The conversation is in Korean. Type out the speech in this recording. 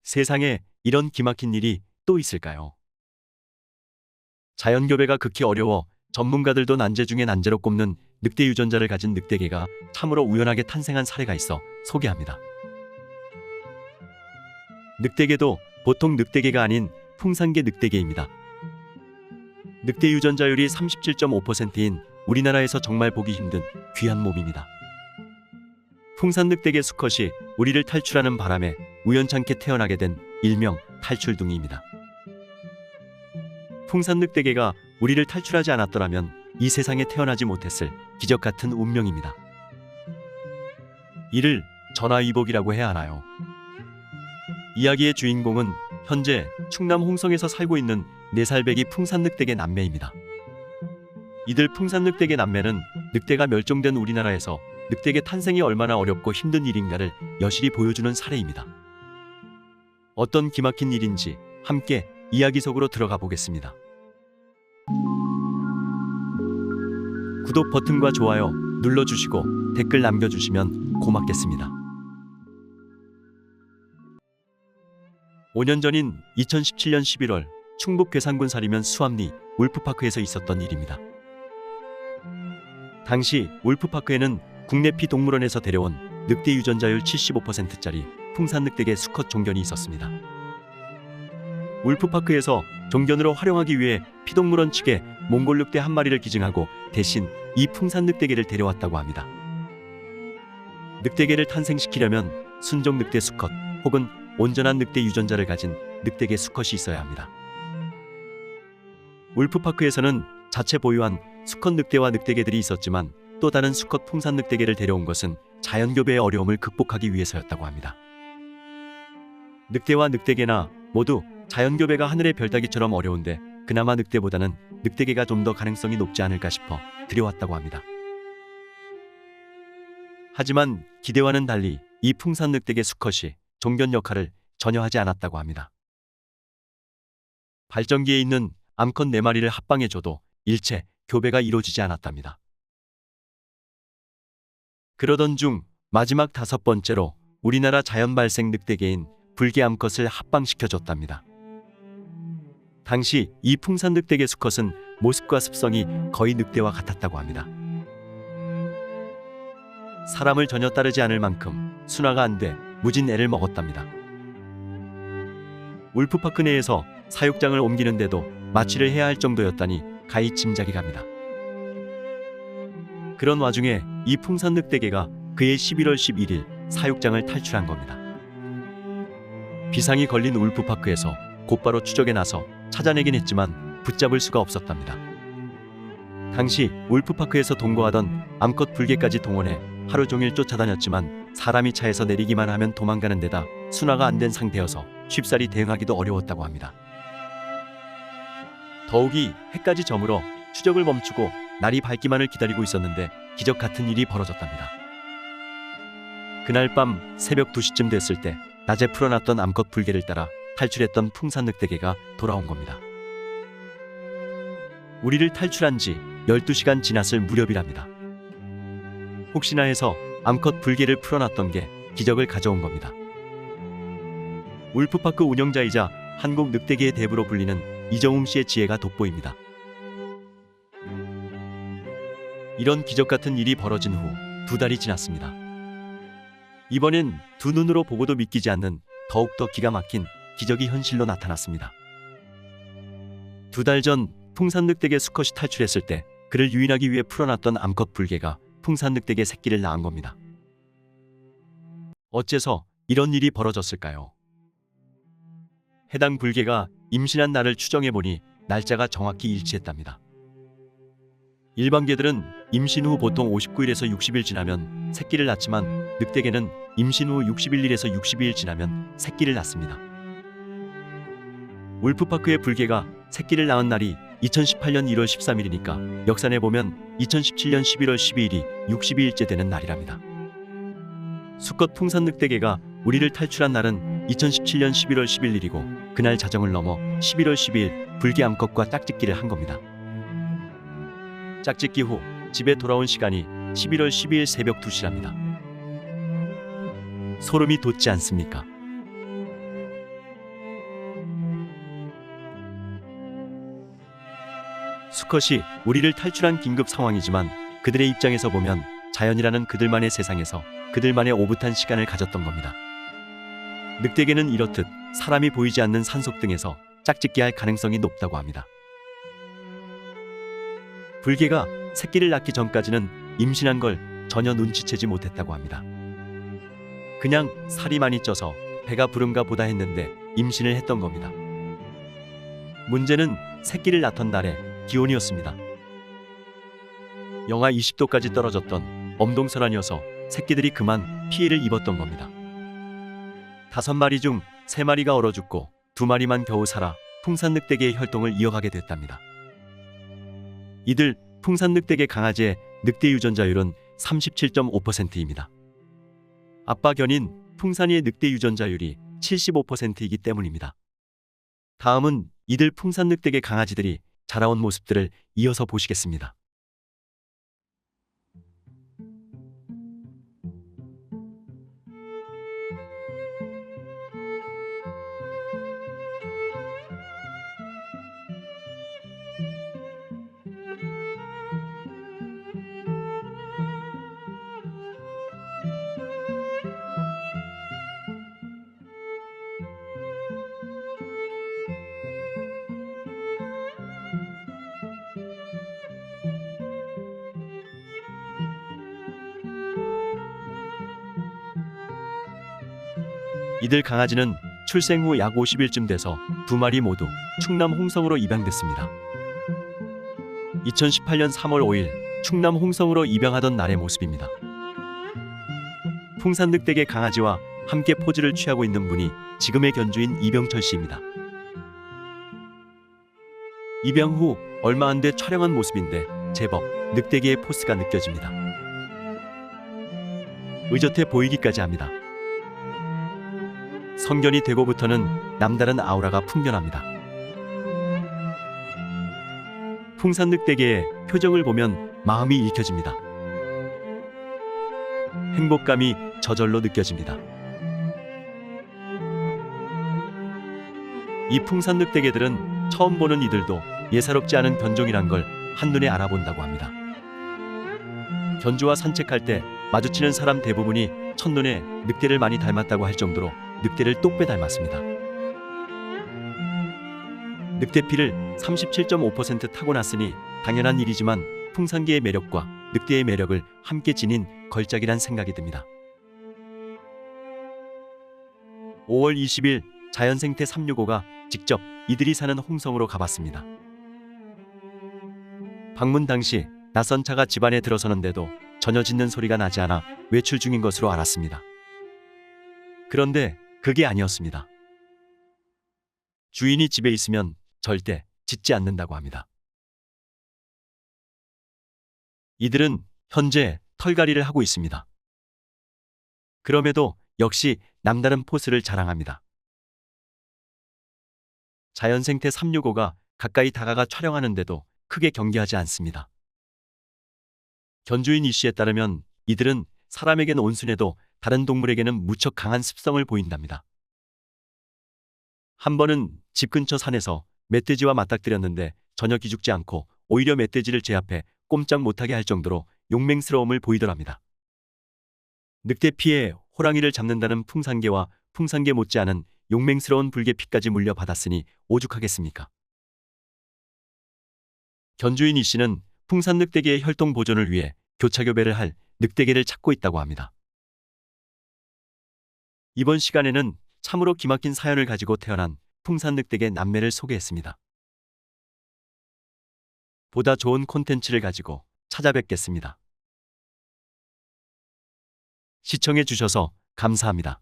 세상에 이런 기막힌 일이 또 있을까요? 자연교배가 극히 어려워 전문가들도 난제 중에 난제로 꼽는 늑대 유전자를 가진 늑대개가 참으로 우연하게 탄생한 사례가 있어 소개합니다. 늑대개도 보통 늑대개가 아닌 풍산개 늑대개입니다. 늑대 유전자율이 37.5%인 우리나라에서 정말 보기 힘든 귀한 몸입니다. 풍산 늑대개 수컷이 우리를 탈출하는 바람에 우연찮게 태어나게 된 일명 탈출둥이입니다. 풍산 늑대개가 우리를 탈출하지 않았더라면 이 세상에 태어나지 못했을 기적 같은 운명입니다. 이를 전화위복이라고 해야 하나요? 이야기의 주인공은 현재 충남 홍성에서 살고 있는 4살배기 풍산 늑대개 남매입니다. 이들 풍산 늑대개 남매는 늑대가 멸종된 우리나라에서 늑대개 탄생이 얼마나 어렵고 힘든 일인가를 여실히 보여주는 사례입니다. 어떤 기막힌 일인지 함께 이야기 속으로 들어가 보겠습니다. 구독 버튼과 좋아요 눌러주시고 댓글 남겨주시면 고맙겠습니다. 5년 전인 2017년 11월 충북 괴산군 사리면 수암리 울프파크에서 있었던 일입니다. 당시 울프파크에는 국내피 동물원에서 데려온 늑대 유전자율 75%짜리 풍산 늑대개 수컷 종견이 있었습니다. 울프파크에서 종견으로 활용하기 위해 피동물원 측에 몽골 늑대 한 마리를 기증하고 대신 이 풍산 늑대개를 데려왔다고 합니다. 늑대개를 탄생시키려면 순종 늑대 수컷 혹은 온전한 늑대 유전자를 가진 늑대개 수컷이 있어야 합니다. 울프파크에서는 자체 보유한 수컷 늑대와 늑대개들이 있었지만 또 다른 수컷 풍산 늑대개를 데려온 것은 자연교배의 어려움을 극복하기 위해서였다고 합니다. 늑대와 늑대개나 모두 자연교배가 하늘의 별따기처럼 어려운데 그나마 늑대보다는 늑대개가 좀 더 가능성이 높지 않을까 싶어 들여왔다고 합니다. 하지만 기대와는 달리 이 풍산 늑대개 수컷이 종견 역할을 전혀 하지 않았다고 합니다. 발전기에 있는 암컷 4마리를 합방해줘도 일체 교배가 이루어지지 않았답니다. 그러던 중 마지막 5번째로 우리나라 자연 발생 늑대개인 불개 암컷을 합방시켜줬답니다. 당시 이 풍산 늑대개 수컷은 모습과 습성이 거의 늑대와 같았다고 합니다. 사람을 전혀 따르지 않을 만큼 순화가 안 돼 무진 애를 먹었답니다. 울프파크 내에서 사육장을 옮기는데도 마취를 해야 할 정도였다니 가히 짐작이 갑니다. 그런 와중에 이 풍산 늑대개가 그해 11월 11일 사육장을 탈출한 겁니다. 비상이 걸린 울프파크에서 곧바로 추적에 나서 찾아내긴 했지만 붙잡을 수가 없었답니다. 당시 울프파크에서 동거하던 암컷 불개까지 동원해 하루 종일 쫓아다녔지만 사람이 차에서 내리기만 하면 도망가는 데다 순화가 안 된 상태여서 쉽사리 대응하기도 어려웠다고 합니다. 더욱이 해까지 저물어 추적을 멈추고 날이 밝기만을 기다리고 있었는데 기적 같은 일이 벌어졌답니다. 그날 밤 새벽 2시쯤 됐을 때 낮에 풀어놨던 암컷 불개를 따라 탈출했던 풍산 늑대개가 돌아온 겁니다. 우리를 탈출한 지 12시간 지났을 무렵이랍니다. 혹시나 해서 암컷 불개를 풀어놨던 게 기적을 가져온 겁니다. 울프파크 운영자이자 한국 늑대계의 대부로 불리는 이정움 씨의 지혜가 돋보입니다. 이런 기적 같은 일이 벌어진 후 2달이 지났습니다. 이번엔 두 눈으로 보고도 믿기지 않는 더욱더 기가 막힌 기적이 현실로 나타났습니다. 2달 전 풍산 늑대개 수컷이 탈출했을 때 그를 유인하기 위해 풀어놨던 암컷 불개가 풍산 늑대개 새끼를 낳은 겁니다. 어째서 이런 일이 벌어졌을까요? 해당 불개가 임신한 날을 추정해보니 날짜가 정확히 일치했답니다. 일반 개들은 임신 후 보통 59일에서 60일 지나면 새끼를 낳지만 늑대개는 임신 후 61일에서 62일 지나면 새끼를 낳습니다. 울프파크의 불개가 새끼를 낳은 날이 2018년 1월 13일이니까 역산해보면 2017년 11월 12일이 62일째 되는 날이랍니다. 수컷 풍산 늑대개가 우리를 탈출한 날은 2017년 11월 11일이고 그날 자정을 넘어 11월 12일 불개 암컷과 짝짓기를 한 겁니다. 짝짓기 후 집에 돌아온 시간이 11월 12일 새벽 2시랍니다. 소름이 돋지 않습니까? 수컷이 우리를 탈출한 긴급 상황이지만 그들의 입장에서 보면 자연이라는 그들만의 세상에서 그들만의 오붓한 시간을 가졌던 겁니다. 늑대개는 이렇듯 사람이 보이지 않는 산속 등에서 짝짓기 할 가능성이 높다고 합니다. 불개가 새끼를 낳기 전까지는 임신한 걸 전혀 눈치채지 못했다고 합니다. 그냥 살이 많이 쪄서 배가 부른가 보다 했는데 임신을 했던 겁니다. 문제는 새끼를 낳던 날의 기온이었습니다. 영하 20도까지 떨어졌던 엄동설안이어서 새끼들이 그만 피해를 입었던 겁니다. 5마리 중 3마리가 얼어 죽고 2마리만 겨우 살아 풍산늑대개의 혈통을 이어가게 됐답니다. 이들 풍산늑대개 강아지의 늑대 유전자율은 37.5%입니다. 아빠 견인 풍산이의 늑대 유전자율이 75%이기 때문입니다. 다음은 이들 풍산늑대개 강아지들이 자라온 모습들을 이어서 보시겠습니다. 이들 강아지는 출생 후 약 50일쯤 돼서 2마리 모두 충남 홍성으로 입양됐습니다. 2018년 3월 5일 충남 홍성으로 입양하던 날의 모습입니다. 풍산늑대개 강아지와 함께 포즈를 취하고 있는 분이 지금의 견주인 이병철 씨입니다. 입양 후 얼마 안 돼 촬영한 모습인데 제법 늑대개의 포스가 느껴집니다. 의젓해 보이기까지 합니다. 성견이 되고부터는 남다른 아우라가 풍겨납니다. 풍산늑대개의 표정을 보면 마음이 읽혀집니다. 행복감이 저절로 느껴집니다. 이 풍산늑대개들은 처음 보는 이들도 예사롭지 않은 견종이란 걸 한눈에 알아본다고 합니다. 견주와 산책할 때 마주치는 사람 대부분이 첫눈에 늑대를 많이 닮았다고 할 정도로 늑대를 똑배 닮았습니다. 늑대피를 37.5% 타고났으니 당연한 일이지만 풍산개의 매력과 늑대의 매력을 함께 지닌 걸작이란 생각이 듭니다. 5월 20일 자연생태 365가 직접 이들이 사는 홍성으로 가봤습니다. 방문 당시 낯선 차가 집안에 들어서는데도 전혀 짖는 소리가 나지 않아 외출 중인 것으로 알았습니다. 그런데 그게 아니었습니다. 주인이 집에 있으면 절대 짖지 않는다고 합니다. 이들은 현재 털갈이를 하고 있습니다. 그럼에도 역시 남다른 포스를 자랑합니다. 자연생태 365가 가까이 다가가 촬영하는데도 크게 경계하지 않습니다. 견주인 이 씨에 따르면 이들은 사람에게는 온순해도 다른 동물에게는 무척 강한 습성을 보인답니다. 한 번은 집 근처 산에서 멧돼지와 맞닥뜨렸는데 전혀 기죽지 않고 오히려 멧돼지를 제압해 꼼짝 못하게 할 정도로 용맹스러움을 보이더랍니다. 늑대 피해 호랑이를 잡는다는 풍산개와 풍산개 못지않은 용맹스러운 불개 피까지 물려받았으니 오죽하겠습니까? 견주인 이 씨는 풍산늑대개의 혈통 보존을 위해 교차교배를 할 늑대개를 찾고 있다고 합니다. 이번 시간에는 참으로 기막힌 사연을 가지고 태어난 풍산늑대개 남매를 소개했습니다. 보다 좋은 콘텐츠를 가지고 찾아뵙겠습니다. 시청해 주셔서 감사합니다.